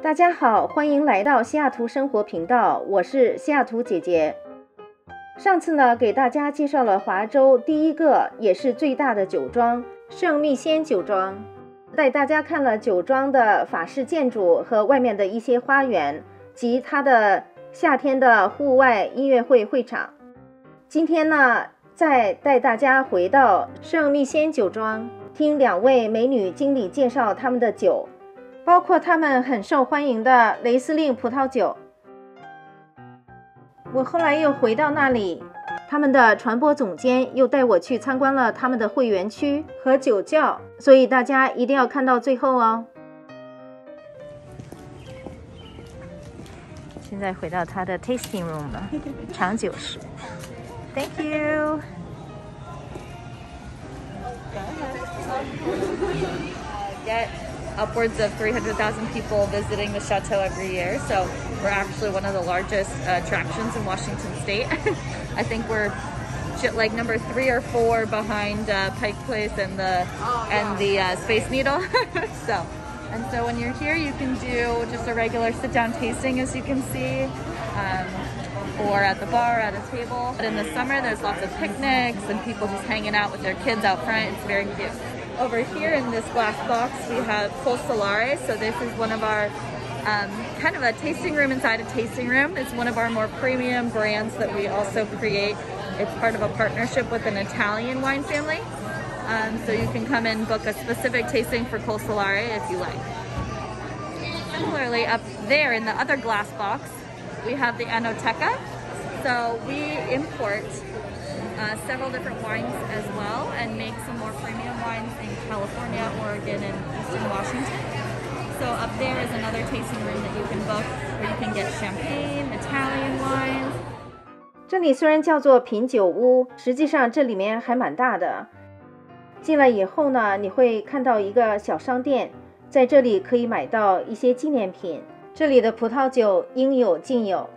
大家好，欢迎来到西雅图生活频道，我是西雅图姐姐。上次呢，给大家介绍了华州第一个也是最大的酒庄圣觅仙酒庄，带大家看了酒庄的法式建筑和外面的一些花园及它的夏天的户外音乐会会场。今天呢，再带大家回到圣觅仙酒庄，听两位美女经理介绍他们的酒，包括他们很受欢迎的雷司令葡萄酒。我后来又回到那里，他们的传播总监又带我去参观了他们的会员区和酒窖，所以大家一定要看到最后哦。现在回到他的 tasting room 了，尝酒室。Thank you. Get upwards of 300,000 people visiting the chateau every year, so we're actually one of the largest attractions in Washington State. I think we're like number 3 or 4 behind Pike Place and the Space Needle. So when you're here, you can do just a regular sit-down tasting, as you can see, or at the bar, at a table. But in the summer, there's lots of picnics and people just hanging out with their kids out front. It's very cute. Over here in this glass box, we have Col Solare. So this is one of our kind of a tasting room inside a tasting room. It's one of our more premium brands that we also create. It's part of a partnership with an Italian wine family. So you can come and book a specific tasting for Col Solare if you like. Similarly, up there in the other glass box, we have the Enoteca. So we import several different wines as well and make some more premium wines in California, Oregon, and Eastern Washington. So up there is another tasting room that you can book where you can get champagne, Italian wines. 这里虽然叫做品酒屋，实际上这里面还蛮大的。进来以后呢，你会看到一个小商店，在这里可以买到一些纪念品。这里的葡萄酒应有尽有。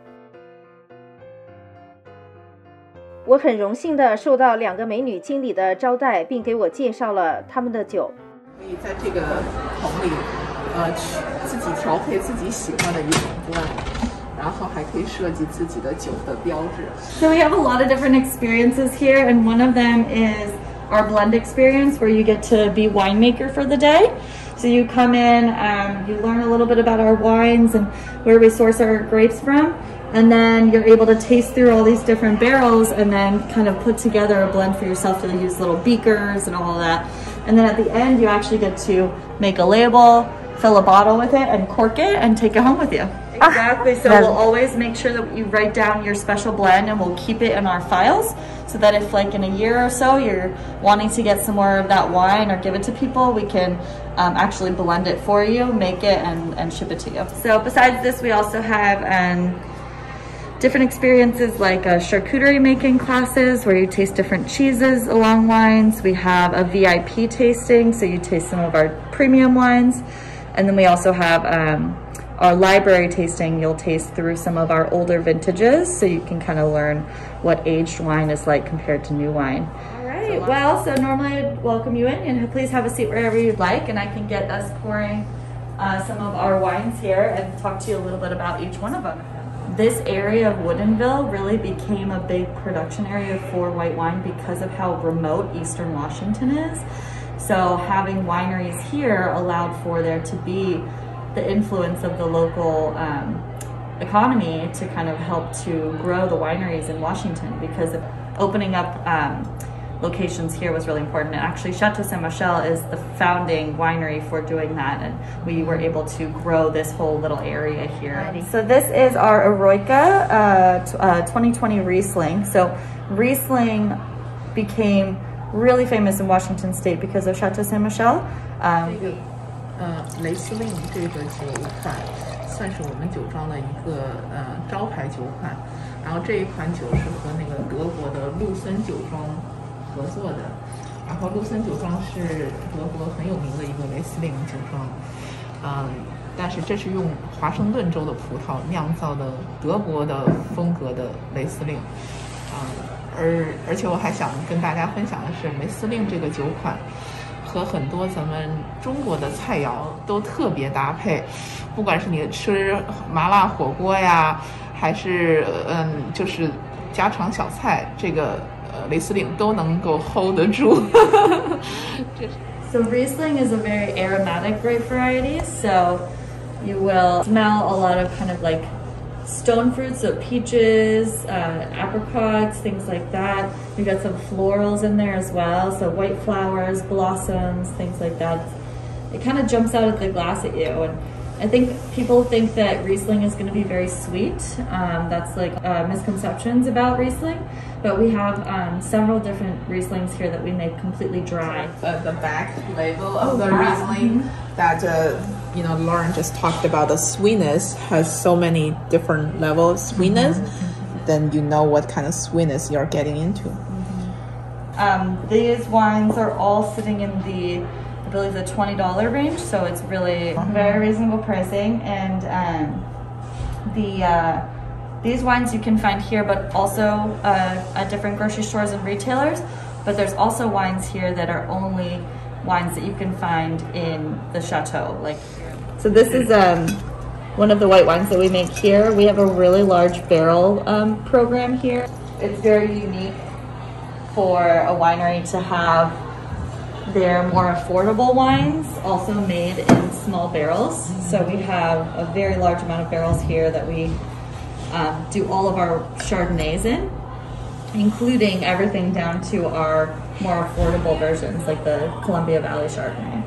我很荣幸的受到2个美女经理的招待，并给我介绍了他们的酒。可以在这个桶里，自己调配自己喜欢的一种blend，然后还可以设计自己的酒的标志。So we have a lot of different experiences here, and one of them is our blend experience, where you get to be winemaker for the day. So you come in, you learn a little bit about our wines and where we source our grapes from, and then you're able to taste through all these different barrels and then kind of put together a blend for yourself. So you use little beakers and all of that. And then at the end, you actually get to make a label, fill a bottle with it, and cork it and take it home with you. Exactly. So we'll always make sure that you write down your special blend, and we'll keep it in our files so that if like in a year or so you're wanting to get some more of that wine or give it to people, we can actually blend it for you, make it, and ship it to you. So besides this, we also have different experiences like charcuterie making classes where you taste different cheeses along wines. We have a VIP tasting, so you taste some of our premium wines. And then we also have our library tasting. You'll taste through some of our older vintages, so you can kind of learn what aged wine is like compared to new wine. All right, well, so normally I'd welcome you in, and please have a seat wherever you'd like, and I can get us pouring some of our wines here and talk to you a little bit about each one of them. This area of Woodinville really became a big production area for white wine because of how remote Eastern Washington is. So having wineries here allowed for there to be the influence of the local economy to kind of help to grow the wineries in Washington, because of opening up locations here was really important. And actually Chateau Ste is the founding winery for doing that, and we were able to grow this whole little area here. So this is our Eroica 2020 Riesling. So Riesling became really famous in Washington State because of Chateau Ste. 雷司令这个酒款算是我们酒庄的一个招牌酒款，然后这一款酒是和那个德国的Loosen酒庄合作的，然后Loosen酒庄是德国很有名的一个雷司令酒庄，但是这是用华盛顿州的葡萄酿造的德国的风格的雷司令，而且我还想跟大家分享的是，雷司令这个酒款和很多咱们中国的菜肴都特别搭配，不管是你吃麻辣火锅呀，还是就是家常小菜，这个雷司令都能够 hold 得住。So Riesling is a very aromatic grape variety, so you will smell a lot of kind of like stone fruits, so peaches, apricots, things like that. We got some florals in there as well, so white flowers, blossoms, things like that. It kind of jumps out of the glass at you, and I think people think that Riesling is going to be very sweet. That's like misconceptions about Riesling, but we have several different Rieslings here that we make completely dry. The back label of the Riesling that Lauren just talked about, the sweetness has so many different levels of sweetness. Then you know what kind of sweetness you're getting into. These wines are all sitting in the, I believe, the $20 range, so it's really very reasonable pricing. And these wines you can find here, but also at different grocery stores and retailers. But there's also wines here that are only wines that you can find in the chateau. So this is one of the white wines that we make here. We have a really large barrel program here. It's very unique for a winery to have their more affordable wines also made in small barrels. So we have a very large amount of barrels here that we do all of our Chardonnays in, including everything down to our more affordable versions like the Columbia Valley Chardonnay.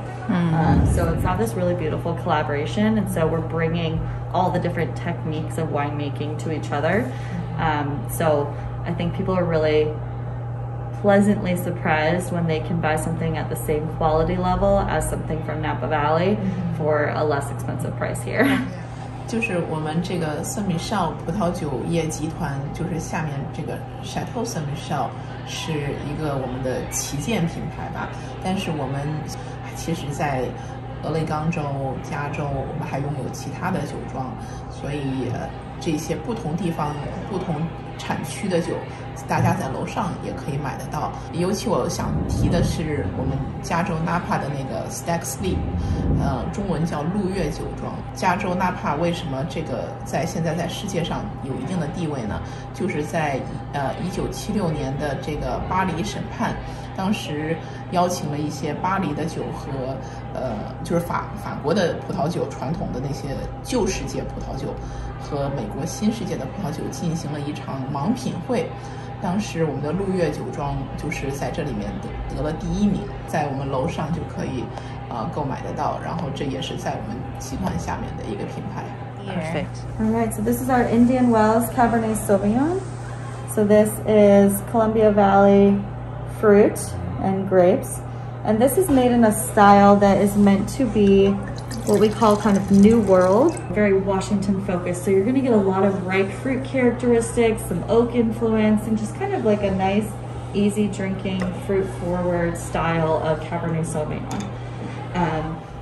So it's not this really beautiful collaboration, and so we're bringing all the different techniques of winemaking to each other. So I think people are really pleasantly surprised when they can buy something at the same quality level as something from Napa Valley for a less expensive price here. 就是我们这个圣米绍葡萄酒业集团，就是下面这个 Chateau Ste 是一个我们的旗舰品牌吧。但是我们其实在俄勒冈州、加州，我们还拥有其他的酒庄，所以这些不同地方、不同产区的酒，大家在楼上也可以买得到。尤其我想提的是我们加州 Napa 的那个 Ste，中文叫鹿跃酒庄。加州 Napa 为什么这个现在在世界上有一定的地位呢？就是在1976年的这个巴黎审判，当时邀请了一些巴黎的酒和就是法国的葡萄酒，传统的那些旧世界葡萄酒和美国新世界的葡萄酒进行了一场盲品会。当时我们的鹿跃酒庄就是在这里面得了第1名，在我们楼上就可以购买得到，然后这也是在我们集团下面的一个品牌。Perfect. All right, so this is our Indian Wells Cabernet Sauvignon. So this is Columbia Valley fruit and grapes, and this is made in a style that is meant to be what we call kind of New World, very Washington focused. So you're going to get a lot of ripe fruit characteristics, some oak influence, and just kind of like a nice, easy drinking, fruit forward style of Cabernet Sauvignon.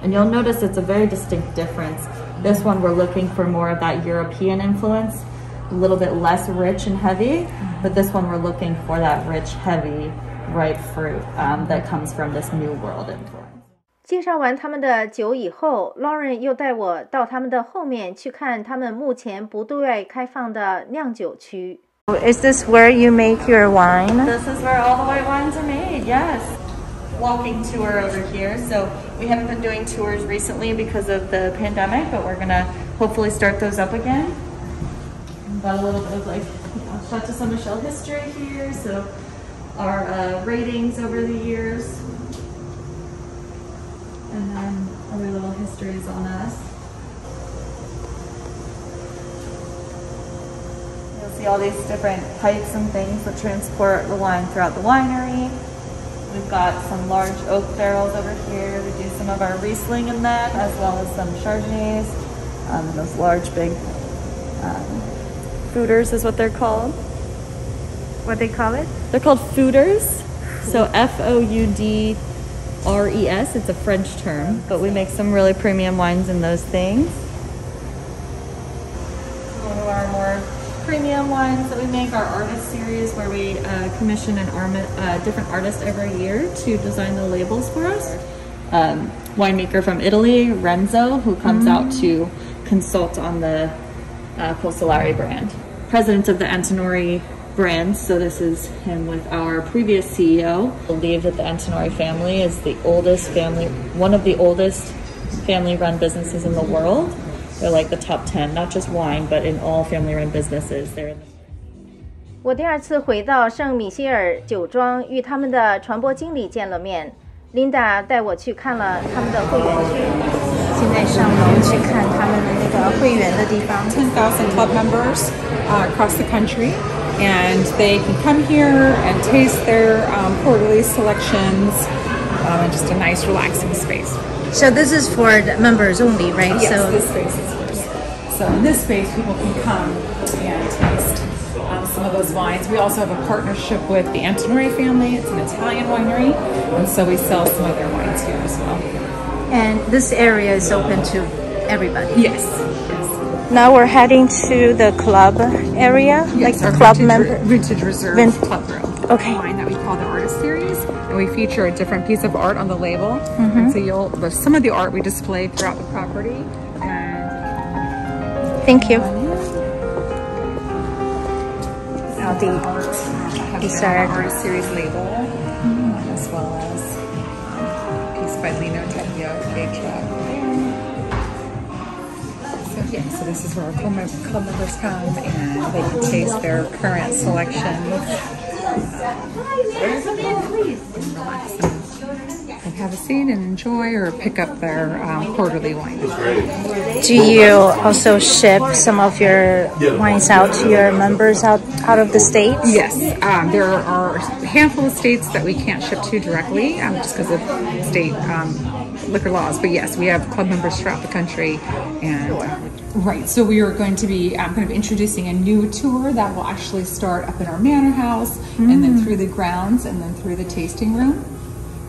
And you'll notice it's a very distinct difference. This one we're looking for more of that European influence, a little bit less rich and heavy, but this one we're looking for that rich, heavy, ripe fruit that comes from this New World influence. 介绍完他们的酒以后 Lauren 又带我到他们的后面去看他们目前不对外开放的酿酒区。Is this where you make your wine? This is where all the white wines are made, yes. Walking tour over here. So we haven't been doing tours recently because of the pandemic, but we're going to hopefully start those up again. Got a little bit of Chateau Ste history here, so our ratings over the years. And then other little histories on us. You'll see all these different pipes and things that transport the wine throughout the winery. We've got some large oak barrels over here. We do some of our Riesling in them, as well as some Chardonnays. Those large, big fooders is what they're called. What they call it? They're called fooders. So Foudres. It's a French term, but we make some really premium wines in those things. One of our more premium wines that we make, our artist series, where we commission different artist every year to design the labels for us. Winemaker from Italy, Renzo, who comes out to consult on the Colsolari brand. President of the Antinori brand, so this is him with our previous CEO. I believe that the Antinori family is one of the oldest family-run businesses in the world. They're like the top 10, not just wine, but in all family-run businesses. They're in the... 我第二次回到圣米歇尔酒庄，与他们的传播经理见了面。Linda 带我去看了他们的会员区，现在上楼去看他们的那个会员的地方。10,000 club members across the country, and they can come here and taste their quarterly selections in just a nice, relaxing space. So this is for the members only, right? Yes, this space is yours. So in this space, people can come and taste some of those wines. We also have a partnership with the Antinori family. It's an Italian winery, and so we sell some of their wines here as well. And this area is open to everybody? Yes. Now we're heading to the club area, yes, like the our club vintage reserve club room. Okay. Wine that we call the artist series, and we feature a different piece of art on the label. And so some of the art we display throughout the property. And thank you. Now these are artist series label, as well as a piece by Lino Taglio. So this is where our club members come and they can taste their current selection. And have a seat and enjoy, or pick up their quarterly wine. Do you also ship some of your wines out to your members out of the States? Yes, there are a handful of states that we can't ship to directly just because of state liquor laws. But yes, we have club members throughout the country. And right, so we are going to be kind of introducing a new tour that will actually start up in our manor house, and then through the grounds, and then through the tasting room.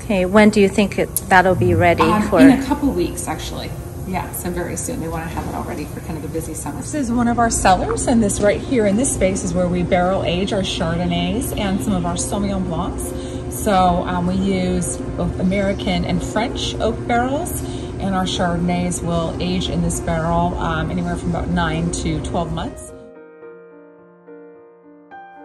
Okay, when do you think that'll be ready for? In a couple weeks, actually. Yeah, so very soon. They want to have it all ready for kind of a busy summer. This is one of our cellars, and this right here in this space is where we barrel age our Chardonnays and some of our Sauvignon Blancs. So we use both American and French oak barrels, and our Chardonnays will age in this barrel anywhere from about 9 to 12 months.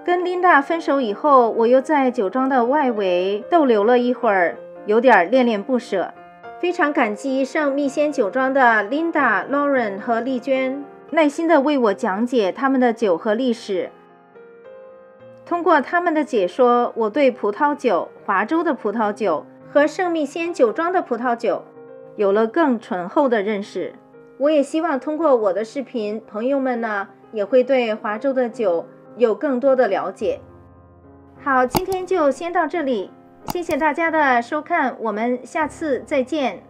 跟 Linda 分手以后，我又在酒庄的外围逗留了一会儿，有点恋恋不舍。非常感激圣蜜仙酒庄的 Linda、Lauren 和丽娟，耐心地为我讲解他们的酒和历史。通过他们的解说，我对葡萄酒、华州的葡萄酒和圣蜜仙酒庄的葡萄酒有了更醇厚的认识。我也希望通过我的视频，朋友们呢也会对华州的酒有更多的了解。好，今天就先到这里，谢谢大家的收看，我们下次再见。